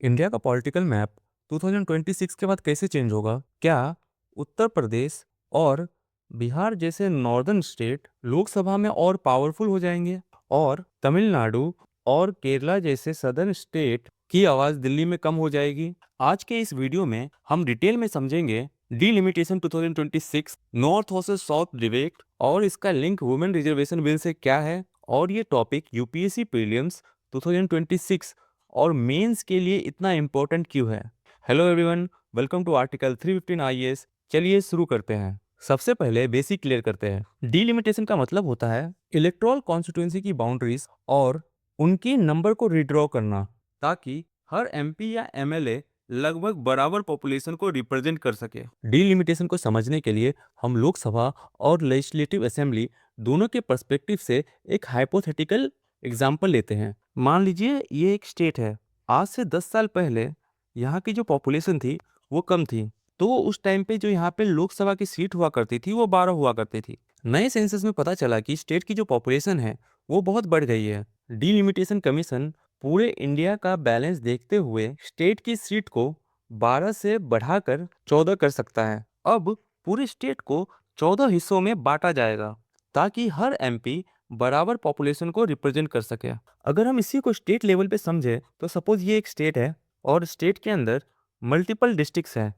India का political map 2026 के बाद कैसे चेंज होगा? क्या उत्तर प्रदेश और बिहार जैसे नॉर्दर्न स्टेट लोकसभा में और पावरफुल हो जाएंगे और तमिलनाडु और केरला जैसे सदर्न स्टेट की आवाज दिल्ली में कम हो जाएगी? आज के इस वीडियो में हम डिटेल में समझेंगे delimitation 2026, north versus south debate और इसका लिंक वुमेन रिजर्वेशन बिल से क्या है, और ये टॉपिक यूपीएससी प्रीलिम्स 2026 और मेंस के लिए इतना इम्पोर्टेंट क्यों है। Hello everyone, welcome to article 315 IAS. चलिए शुरू करते हैं। सबसे पहले बेसिक क्लियर करते हैं। डीलिमिटेशन का मतलब होता है इलेक्टोरल कॉन्स्टिट्यूंसी की बाउंड्रीज और उनके नंबर को रिड्रॉ करना, ताकि हर एमपी या एमएलए लगभग बराबर पॉपुलेशन को रिप्रेजेंट कर सके। डीलिमिटेशन को समझने के लिए हम लोकसभा और लेजिस्लेटिव असेंबली दोनों के पर्सपेक्टिव से एक हाइपोथेटिकल एग्जाम्पल लेते हैं। मान लीजिए ये एक स्टेट है। आज से 10 साल पहले यहाँ की जो पॉपुलेशन थी वो कम थी, तो उस टाइम पे जो यहाँ पे लोकसभा की सीट हुआ करती थी वो 12 हुआ करती थी। नए सेंसस में पता चला कि स्टेट की जो पॉपुलेशन है वो बहुत बढ़ गई है। डीलिमिटेशन कमीशन पूरे इंडिया का बैलेंस देखते हुए स्टेट की सीट को 12 से बढ़ाकर 14 कर सकता है। अब पूरे स्टेट को 14 हिस्सों में बांटा जाएगा, ताकि हर एमपी बराबर पॉपुलेशन को रिप्रेजेंट कर सके। अगर हम इसी को स्टेट लेवल पे समझे तो सपोज ये एक स्टेट है और स्टेट के अंदर मल्टीपल डिस्ट्रिक्ट्स हैं।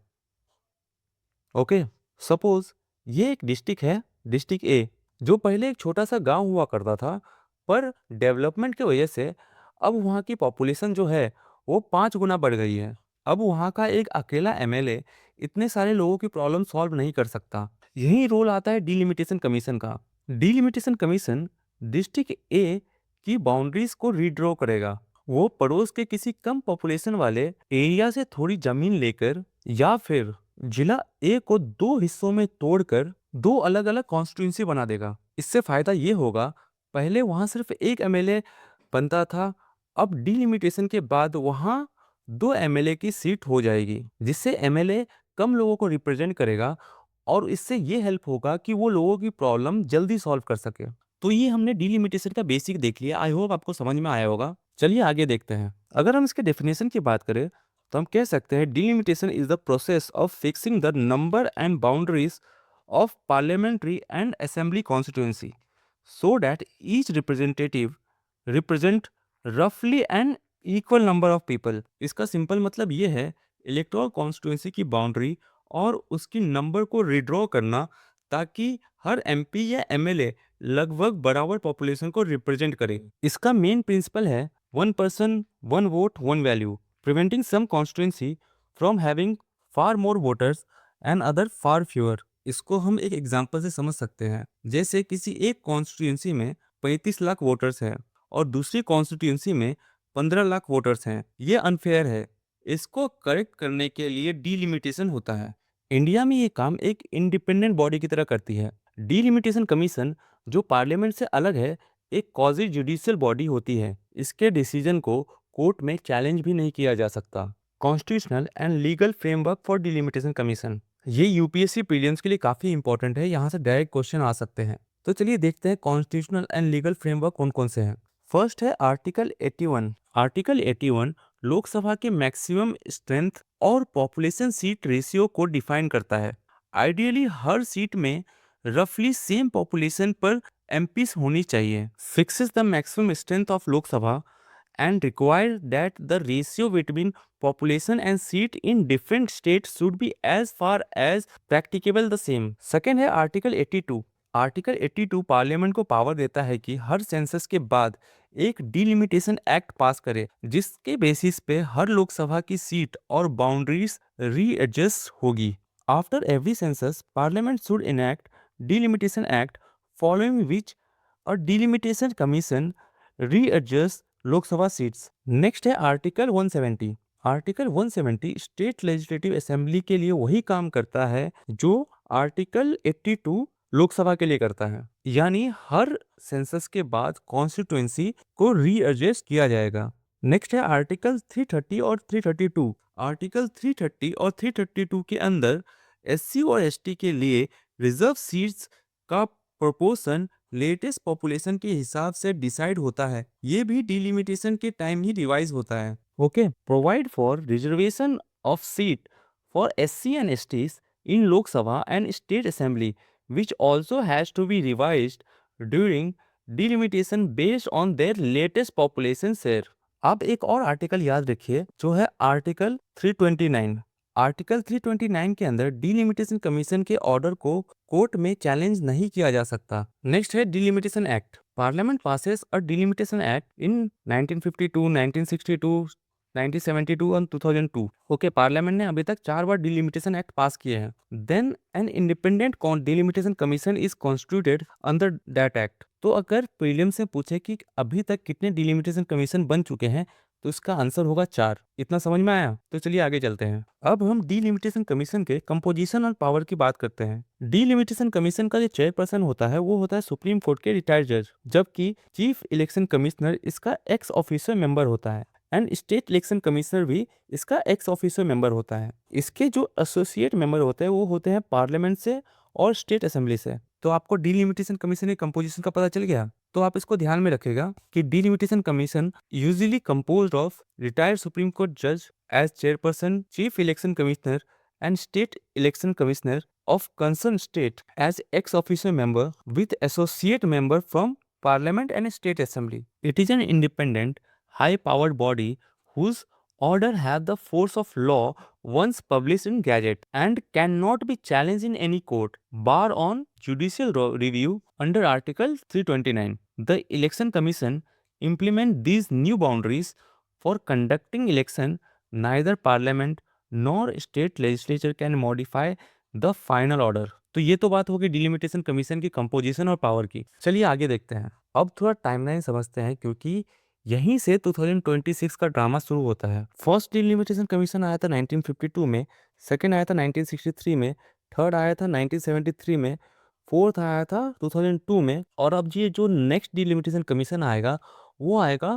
ओके, सपोज ये एक डिस्ट्रिक्ट है, डिस्ट्रिक्ट ए, जो पहले एक छोटा सा गांव हुआ करता था, पर डेवलपमेंट की वजह से अब वहाँ की पॉपुलेशन जो है वो 5 गुना बढ़ गई है। अब वहाँ का एक अकेला एमएलए इतने सारे लोगों की प्रॉब्लम सॉल्व नहीं कर सकता। यही रोल आता है डीलिमिटेशन कमीशन का। डीलिमिटेशन कमीशन डिस्ट्रिक्ट ए की बाउंड्रीज को रीड्रॉ करेगा। वो पड़ोस के किसी कम पॉपुलेशन वाले एरिया से थोड़ी जमीन लेकर या फिर जिला ए को 2 हिस्सों में तोड़कर 2 अलग अलग कॉन्स्टिट्यूंसी बना देगा। इससे फायदा ये होगा, पहले वहां सिर्फ एक एमएलए बनता था, अब डीलिमिटेशन के बाद वहां 2 एमएलए की सीट हो जाएगी, जिससे एमएलए कम लोगों को रिप्रेजेंट करेगा और इससे ये हेल्प होगा कि वो लोगों की प्रॉब्लम जल्दी सॉल्व कर सके। तो ये हमने डीलिमिटेशन का बेसिक देख लिया। आई होप आपको समझ में आया होगा। चलिए आगे देखते हैं। अगर हम इसके डेफिनेशन की बात करें तो हम कह सकते हैं delimitation is the process of fixing the number and boundaries of parliamentary and assembly constituency so that each representative represent रफली an equal number of people. इसका सिंपल मतलब ये है इलेक्टोरल कॉन्स्टिट्यूंसी की बाउंड्री और उसकी नंबर को रिड्रॉ करना, ताकि हर एमपी या एमएलए लगभग बराबर पॉपुलेशन को रिप्रेजेंट करे। इसका मेन प्रिंसिपल है one person one vote one value, preventing some constituency from having far more voters and other far fewer. इसको हम एक एग्जांपल से समझ सकते हैं। जैसे किसी एक कॉन्स्टिट्यूंसी में 35 लाख वोटर्स हैं और दूसरी कॉन्स्टिट्यूंसी में 15 लाख वोटर्स हैं। ये अनफेयर है। इसको करेक्ट करने के लिए डीलिमिटेशन होता है। इंडिया में ये काम एक इंडिपेंडेंट बॉडी की तरह करती है। डीलिमिटेशन कमीशन जो पार्लियामेंट से अलग है, एक क्वाजी जुडिशियल बॉडी होती है। इसके डिसीजन को कोर्ट में चैलेंज भी नहीं किया जा सकता। Constitutional and legal framework for delimitation commission, ये यूपीएससी प्रीलिम्स के लिए काफी इंपॉर्टेंट है। यहाँ से डायरेक्ट क्वेश्चन आ सकते हैं। तो चलिए देखते हैं कॉन्स्टिट्यूशनल एंड लीगल फ्रेमवर्क कौन कौन से हैं। फर्स्ट है आर्टिकल 81। आर्टिकल 81 लोकसभा के मैक्सिमम स्ट्रेंथ और पॉपुलेशन सीट रेशियो को डिफाइन करता है। आइडियली हर सीट में रफली सेम पॉपुलेशन पर एमपीस होनी चाहिए। Fixes the maximum strength of Lok Sabha and require that the ratio between population and seat in different states should be as far as practicable the same. Second है article 82। Article 82 parliament को power देता है कि हर census के बाद एक delimitation act पास करे, जिसके बेसिस पे हर लोकसभा की सीट और बाउंड्रीज रीएडजस्ट होगी। After every census parliament should enact delimitation act, following which a delimitation commission readjust Lok Sabha seats. Next है article 170। Article 170 state legislative assembly के लिए वही काम करता है जो आर्टिकल 82 लोकसभा के लिए करता है, यानी हर सेंसस के बाद कॉन्स्टिट्यूएंसी को रीएडजस्ट किया जाएगा। नेक्स्ट है आर्टिकल 330 और 332। आर्टिकल 330 और 332 के अंदर एससी और एसटी के लिए रिजर्व सीट्स का प्रोपोर्शन लेटेस्ट पॉपुलेशन के हिसाब से डिसाइड होता है। ये भी डिलिमिटेशन के टाइम ही रिवाइज होता है। Okay, provide for reservation of seat for SC and STs in Lok Sabha and State Assembly, which also has to be revised during delimitation based on their latest population share. अब एक और article याद रखिए जो है article 329। Article 329 के अंदर delimitation commission के ऑर्डर को कोर्ट में चैलेंज नहीं किया जा सकता। नेक्स्ट है delimitation act. Parliament passes a delimitation act in 1952, 1962, 1972 और 2002। ओके, पार्लियामेंट ने अभी तक 4 बार डिलिमिटेशन एक्ट पास किए हैं। Then an independent delimitation commission is constituted under that act. तो अगर प्रीलिम से पूछे कि अभी तक कितने डिलिमिटेशन कमीशन बन चुके हैं तो इसका आंसर होगा 4। इतना समझ में आया? तो चलिए आगे चलते हैं। अब हम डिलिमिटेशन कमीशन के कंपोजिशन और पावर की बात करते हैं। डिलिमिटेशन कमीशन का जो चेयरपर्सन होता है वो होता है सुप्रीम कोर्ट के रिटायर्ड जज, जबकि चीफ इलेक्शन कमिश्नर इसका एक्स ऑफिसर मेंबर होता है एंड स्टेट इलेक्शन कमिश्नर भी इसका एक्स ऑफिसर मेंबर होता है। इसके जो एसोसिएट मेंबर होते हैं वो होते हैं पार्लियामेंट से और स्टेट असेंबली से। तो आपको डिलिमिटेशन कमीशन के कंपोजिशन का पता चल गया। तो आप इसको ध्यान में रखिएगा कि delimitation commission usually composed of retired supreme court जज as chairperson, chief election commissioner and state election commissioner of concerned state as ex-officio member with associate member from parliament and state assembly. It is an independent, high-powered body whose order have the force of law once published in Gazette and cannot be challenged in any court, bar on judicial review under Article 329. The Election Commission implement these new boundaries for conducting election. Neither parliament nor state legislature can modify the final order. तो ये तो बात होगी delimitation commission की composition और power की। चलिए आगे देखते हैं। अब थोड़ा टाइमलाइन समझते हैं क्योंकि यहीं से 2026 का ड्रामा शुरू होता है। फर्स्ट डिलिमिटेशन कमीशन आया था 1952 में, सेकंड आया था 1963 में, थर्ड आया था 1973 में, फोर्थ आया था 2002 में, और अब ये जो नेक्स्ट डिलिमिटेशन कमीशन आएगा वो आएगा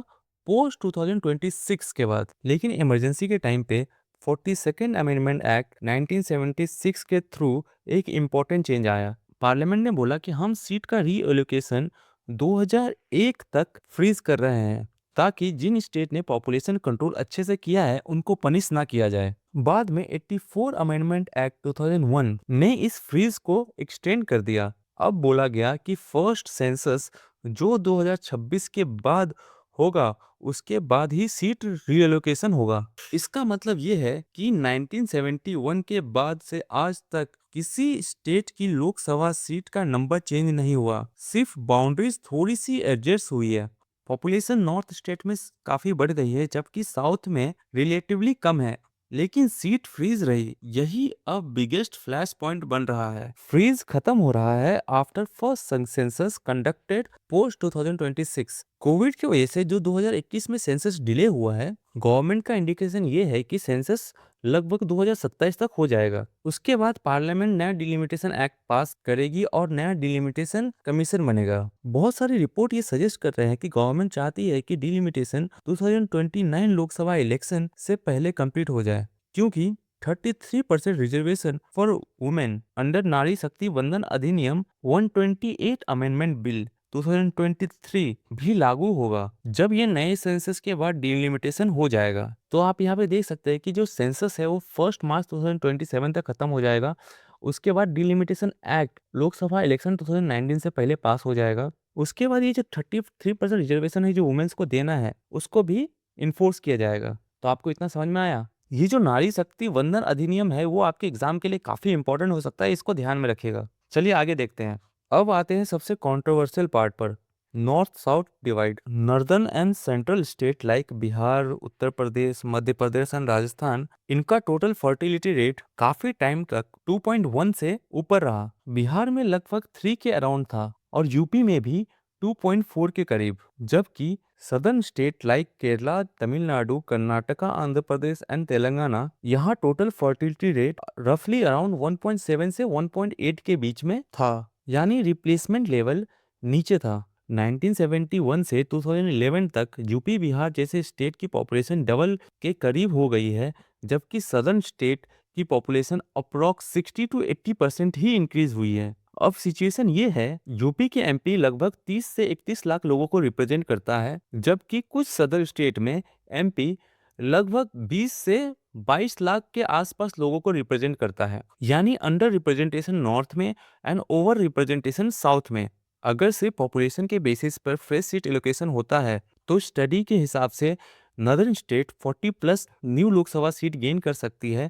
पोस्ट 2026 के बाद। लेकिन इमरजेंसी के टाइम पे 42nd अमेंडमेंट एक्ट 1976 के थ्रू एक इम्पोर्टेंट चेंज आया। पार्लियामेंट ने बोला कि हम सीट का रीएलोकेशन 2001 तक फ्रीज कर रहे हैं ताकि जिन स्टेट ने पॉपुलेशन कंट्रोल अच्छे से किया है उनको पनिश ना किया जाए। बाद में 84 अमेंडमेंट एक्ट 2001 ने इस फ्रीज को एक्सटेंड कर दिया। अब बोला गया कि फर्स्ट सेंसस जो 2026 के बाद होगा उसके बाद ही सीट रीएलोकेशन होगा। इसका मतलब ये है कि 1971 के बाद से आज तक किसी स्टेट की लोकसभा सीट का नंबर चेंज नहीं हुआ, सिर्फ बाउंड्रीज थोड़ी सी एडजस्ट हुई है। पॉपुलेशन नॉर्थ स्टेट में काफी बढ़ गई है जबकि साउथ में रिलेटिवली कम है, लेकिन सीट फ्रीज रही। यही अब बिगेस्ट फ्लैश पॉइंट बन रहा है। फ्रीज खत्म हो रहा है after first census conducted post 2026। Covid की वजह से जो 2021 में सेंसस डिले हुआ है, गवर्नमेंट का इंडिकेशन ये है कि सेंसस लगभग 2027 तक हो जाएगा। उसके बाद पार्लियामेंट नया डिलिमिटेशन एक्ट पास करेगी और नया डिलिमिटेशन कमीशन बनेगा। बहुत सारी रिपोर्ट ये सजेस्ट कर रहे हैं कि गवर्नमेंट चाहती है कि डिलिमिटेशन 2029 लोकसभा इलेक्शन से पहले कंप्लीट हो जाए, क्योंकि 33% रिजर्वेशन फॉर वुमेन अंडर नारी शक्ति वंदन अधिनियम 128 अमेंडमेंट बिल 2023 भी लागू होगा जब ये नए सेंसस के बाद डिलिमिटेशन हो जाएगा। तो आप यहाँ पे देख सकते हैं कि जो सेंसस है वो 1 मार्च 2027 तक खत्म हो जाएगा। उसके बाद डिलिमिटेशन एक्ट लोकसभा इलेक्शन 2019 से पहले पास हो जाएगा। उसके बाद ये जो 33% रिजर्वेशन है जो वुमेन्स को देना है उसको भी इन्फोर्स किया जाएगा। तो आपको इतना समझ में आया? ये जो नारी शक्ति वंदन अधिनियम है वो आपके एग्जाम के लिए काफी इंपॉर्टेंट हो सकता है, इसको ध्यान में रखिएगा। चलिए आगे देखते हैं। अब आते हैं सबसे कंट्रोवर्शियल पार्ट पर, north south divide. Northern and central state like Bihar, Uttar Pradesh, Madhya Pradesh and Rajasthan, इनका टोटल फर्टिलिटी रेट काफी टाइम तक 2.1 से ऊपर रहा। बिहार में लगभग 3 के अराउंड था और यूपी में भी 2.4 के करीब, जबकि southern state like Kerala, Tamil Nadu, Karnataka, Andhra Pradesh and Telangana, यहाँ टोटल फर्टिलिटी रेट रफली अराउंड 1.7 से 1.8 के बीच में था, यानी रिप्लेसमेंट लेवल नीचे था। 1971 से 2011 तक यूपी बिहार जैसे स्टेट की पॉपुलेशन डबल के करीब हो गई है, जबकि सदर्न स्टेट की population approx 60 to 80% he increase हुई है। अब सिचुएशन ये है, यूपी के एमपी लगभग 30 से 31 लाख लोगों को रिप्रेजेंट करता है, जबकि कुछ सदर स्टेट में एमपी लगभग 20 से 22 लाख के आसपास लोगों को रिप्रेजेंट करता है, यानी अंडर रिप्रेजेंटेशन नॉर्थ में एंड ओवर रिप्रेजेंटेशन साउथ में। अगर सिर्फ पॉपुलेशन के बेसिस पर फ्रेश सीट एलोकेशन होता है तो स्टडी के हिसाब से northern state 40 plus new Lok Sabha seat gain कर सकती है,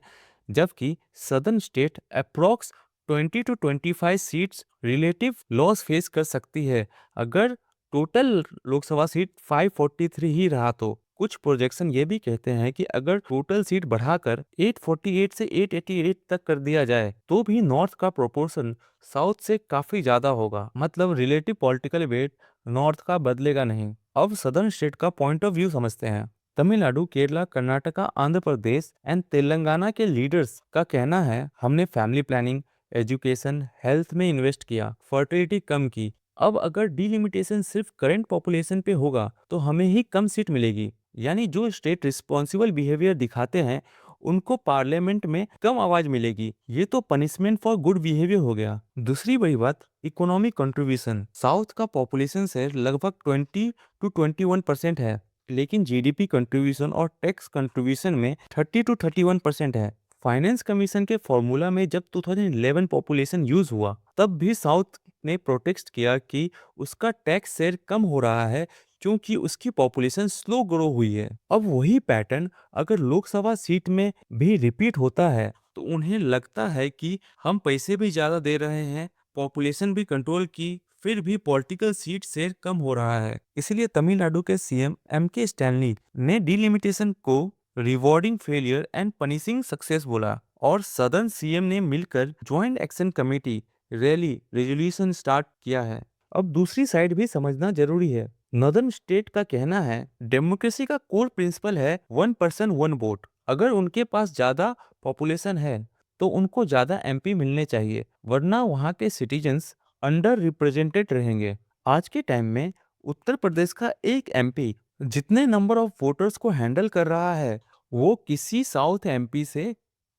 जबकि southern state approx 20 to 25 seats relative loss face कर सकती है अगर टोटल लोकसभा सीट 543 ही रहा तो। कुछ प्रोजेक्शन ये भी कहते हैं कि अगर टोटल सीट बढ़ाकर 848 से 888 तक कर दिया जाए तो भी नॉर्थ का प्रोपोर्शन साउथ से काफी ज्यादा होगा, मतलब रिलेटिव पॉलिटिकल वेट नॉर्थ का बदलेगा नहीं। अब सदर्न स्टेट का पॉइंट ऑफ व्यू समझते हैं। तमिलनाडु, केरला, कर्नाटका, आंध्र प्रदेश एंड तेलंगाना के लीडर्स का कहना है हमने फैमिली प्लानिंग, एजुकेशन, हेल्थ में इन्वेस्ट किया, फर्टिलिटी कम की। अब अगर डिलिमिटेशन सिर्फ करंट पॉपुलेशन पे होगा तो हमें ही कम सीट मिलेगी, यानी जो स्टेट रिस्पॉन्सिबल बिहेवियर दिखाते हैं उनको पार्लियामेंट में कम आवाज मिलेगी। ये तो पनिशमेंट फॉर गुड बिहेवियर हो गया। दूसरी बड़ी बात, इकोनॉमिक कंट्रीब्यूशन। साउथ का पॉपुलेशन शेयर लगभग 20 टू 21% है, लेकिन जीडीपी कंट्रीब्यूशन और टैक्स कंट्रीब्यूशन में 30 टू 31% है। फाइनेंस कमीशन के फॉर्मूला में जब 2011 पॉपुलेशन यूज हुआ तब भी साउथ ने प्रोटेस्ट किया कि उसका टैक्स शेयर कम हो रहा है क्योंकि उसकी पॉपुलेशन स्लो ग्रो हुई है। अब वही पैटर्न अगर लोकसभा सीट में भी रिपीट होता है तो उन्हें लगता है कि हम पैसे भी ज्यादा दे रहे हैं, पॉपुलेशन भी कंट्रोल की, फिर भी पॉलिटिकल सीट शेयर कम हो रहा है। इसलिए तमिलनाडु के सीएम एमके स्टैनली ने डिलिमिटेशन को rewarding failure and punishing success बोला, और सदर्न सीएम ने मिलकर joint action committee rally resolution start किया है। अब दूसरी साइड भी समझना जरूरी है। नॉर्दर्न स्टेट का कहना है डेमोक्रेसी का कोर प्रिंसिपल है 1 पर्सन 1 वोट। अगर उनके पास ज्यादा पॉपुलेशन है तो उनको ज्यादा एमपी मिलने चाहिए, वरना वहाँ के सिटीजन्स अंडर रिप्रेजेंटेड रहेंगे। आज के टाइम में उत्तर प्रदेश का एक एमपी जितने नंबर ऑफ वोटर्स को हैंडल कर रहा है वो किसी साउथ एमपी से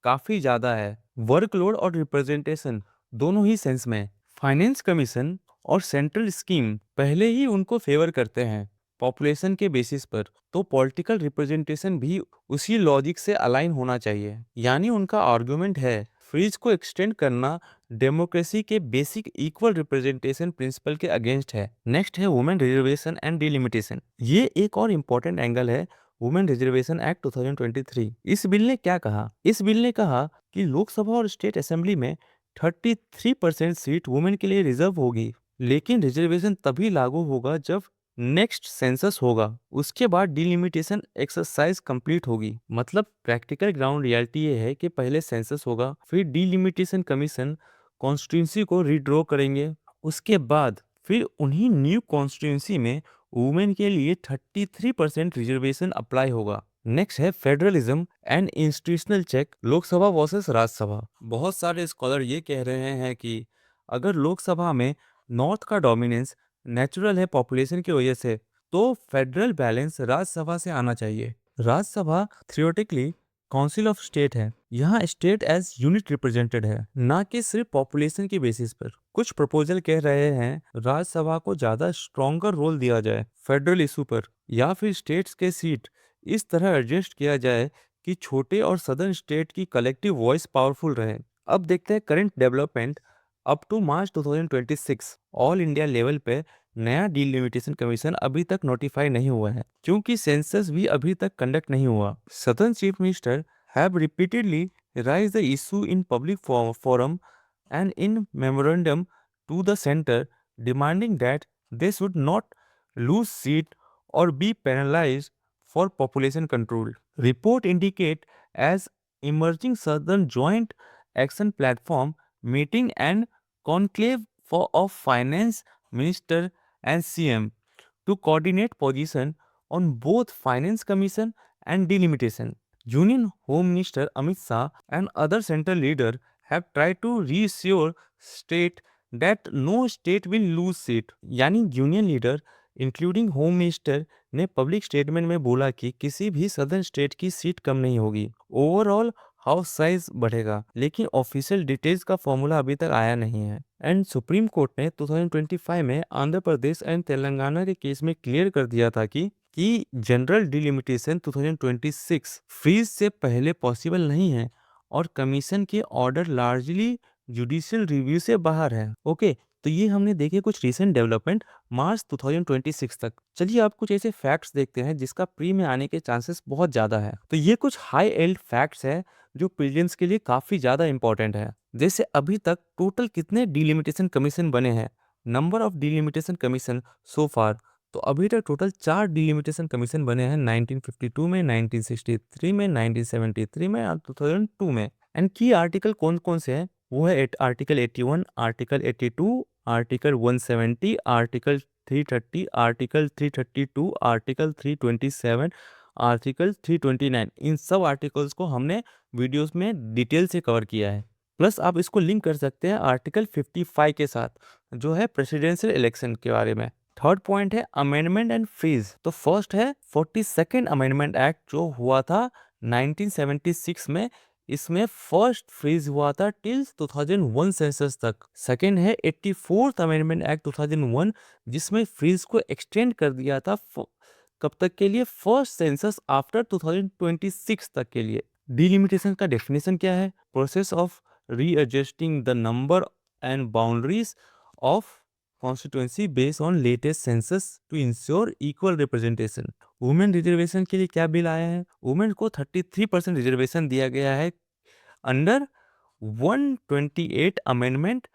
काफी ज्यादा है, वर्कलोड और रिप्रेजेंटेशन दोनों ही सेंस में। फाइनेंस कमीशन और सेंट्रल स्कीम पहले ही उनको फेवर करते हैं पॉपुलेशन के बेसिस पर, तो पॉलिटिकल रिप्रेजेंटेशन भी उसी लॉजिक से अलाइन होना चाहिए। यानी उनका आर्गुमेंट है फ्रीज को एक्सटेंड करना डेमोक्रेसी के बेसिक इक्वल रिप्रेजेंटेशन प्रिंसिपल के अगेंस्ट है। नेक्स्ट है वुमेन रिजर्वेशन एंड डिलिमिटेशन। ये एक और इम्पोर्टेंट एंगल है वुमेन रिजर्वेशन एक्ट 2023। इस बिल ने क्या कहा? इस बिल ने कहा कि लोकसभा और स्टेट असेंबली में 33% सीट वुमेन के लिए रिजर्व होगी, लेकिन रिजर्वेशन तभी लागू होगा जब नेक्स्ट सेंसस होगा, उसके बाद डिलिमिटेशन एक्सरसाइज कंप्लीट होगी। मतलब प्रैक्टिकल ग्राउंड रियलिटी ये है कि पहले सेंसस होगा, फिर डिलिमिटेशन कमीशन कॉन्स्टिट्यूंसी को रीड्रॉ करेंगे, उसके बाद फिर उन्हीं न्यू कॉन्स्टिट्यूंसी में वुमेन के लिए 33% रिजर्वेशन अप्लाई होगा। नेक्स्ट है federalism and institutional check, Lok Sabha versus Rajya Sabha. बहुत सारे स्कॉलर ये कह रहे हैं कि अगर लोकसभा में नॉर्थ का डोमिनेंस नेचुरल है पॉपुलेशन की वजह से, तो फेडरल बैलेंस राज्यसभा से आना चाहिए। Rajya Sabha theoretically council of state है, यहाँ स्टेट एज यूनिट रिप्रेजेंटेड है, ना कि सिर्फ पॉपुलेशन की बेसिस पर। कुछ प्रपोजल कह रहे हैं राज्यसभा को ज्यादा स्ट्रॉन्गर रोल दिया जाए फेडरल इशू पर, या फिर स्टेट्स के सीट इस तरह एडजस्ट किया जाए कि छोटे और सदर्न स्टेट की कलेक्टिव वॉइस पावरफुल रहे। अब देखते हैं current development. Up to March 2026 all India level पे नया डिलिमिटेशन कमीशन अभी तक नोटिफाई नहीं हुआ है, क्योंकि सेंसस भी अभी तक कंडक्ट नहीं हुआ। Southern chief minister have repeatedly rise the issue in public forum and in memorandum to the center demanding that they should not lose seat or be penalized for population control. Report indicate as emerging southern joint action platform meeting and conclave of finance minister and CM to coordinate position on both finance commission and delimitation. Union Home Minister Amit Shah and other central leaders have tried to reassure state that no state will lose seat। यानी union leader including home minister ने public statement में बोला कि किसी भी southern state की seat कम नहीं होगी, ओवरऑल हाउस साइज बढ़ेगा, लेकिन ऑफिशियल डिटेल्स का फॉर्मूला अभी तक आया नहीं है। एंड सुप्रीम कोर्ट ने 2025 में आंध्र प्रदेश एंड तेलंगाना के केस में क्लियर कर दिया था कि कि जनरल डिलिमिटेशन 2026 फ्रीज से पहले पॉसिबल नहीं है और कमीशन के ऑर्डर लार्जली जुडिशियल रिव्यू से बाहर है। ओके, तो ये हमने देखे कुछ रीसेंट डेवलपमेंट मार्च 2026 तक। चलिए आप कुछ ऐसे फैक्ट्स देखते हैं जिसका प्री में आने के चांसेस बहुत ज़्यादा है। तो ये कुछ हाई एल्ड फैक्ट्स है जो प्रीलिम्स के लिए काफ़ी ज़्यादा इंपॉर्टेंट है। जैसे अभी तक टोटल कितने डिलिमिटेशन कमीशन बने हैं, number of delimitation commission so far. तो अभी तक टोटल 4 डिलिमिटेशन कमीशन बने हैं, 1952 में, 1963 में, 1973 में और 2002 में। एंड की आर्टिकल कौन कौन से हैं, वो है article 81, article 82, article 170, article 330, article 332, article 327, article 329। इन सब आर्टिकल्स को हमने वीडियोस में डिटेल से कवर किया है। प्लस आप इसको लिंक कर सकते हैं आर्टिकल 55 के साथ, जो है प्रेसिडेंशियल इलेक्शन के बारे में। थर्ड पॉइंट है अमेंडमेंट एंड फ्रीज। तो फर्स्ट है 42nd अमेंडमेंट एक्ट जो हुआ था 1976 में। इसमें फर्स्ट फ्रीज हुआ था टिल 2001 सेंसस तक। सेकेंड है 84th अमेंडमेंट एक्ट 2001, जिसमें फ्रीज को एक्सटेंड कर दिया था कब तक के लिए, फर्स्ट सेंसस आफ्टर 2026 तक के लिए। डिलिमिटेशन का डेफिनेशन क्या है, process of readjusting the number and boundaries of constituency based on latest census to ensure equal representation. Women reservation के लिए क्या बिल आया है, वुमेन को 33% रिजर्वेशन दिया गया है अंडर 128 अमेंडमेंट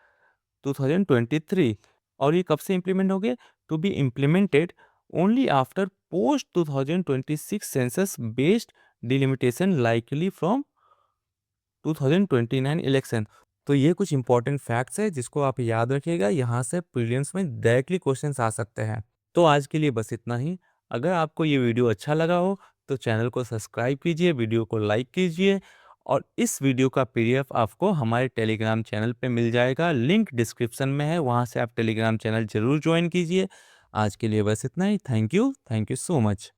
2023। और ये कब से इंप्लीमेंट हो गया, to be implemented only after post 2026 census based delimitation likely from 2029 election. तो ये कुछ इंपॉर्टेंट फैक्ट्स है जिसको आप याद रखिएगा, यहाँ से प्रीलिम्स में डायरेक्टली क्वेश्चंस आ सकते हैं। तो आज के लिए बस इतना ही। अगर आपको ये वीडियो अच्छा लगा हो तो चैनल को सब्सक्राइब कीजिए, वीडियो को लाइक कीजिए और इस वीडियो का पीडीएफ आपको हमारे टेलीग्राम चैनल पे मिल जाएगा, लिंक डिस्क्रिप्शन में है, वहाँ से आप टेलीग्राम चैनल जरूर ज्वाइन कीजिए। आज के लिए बस इतना ही। Thank you so much.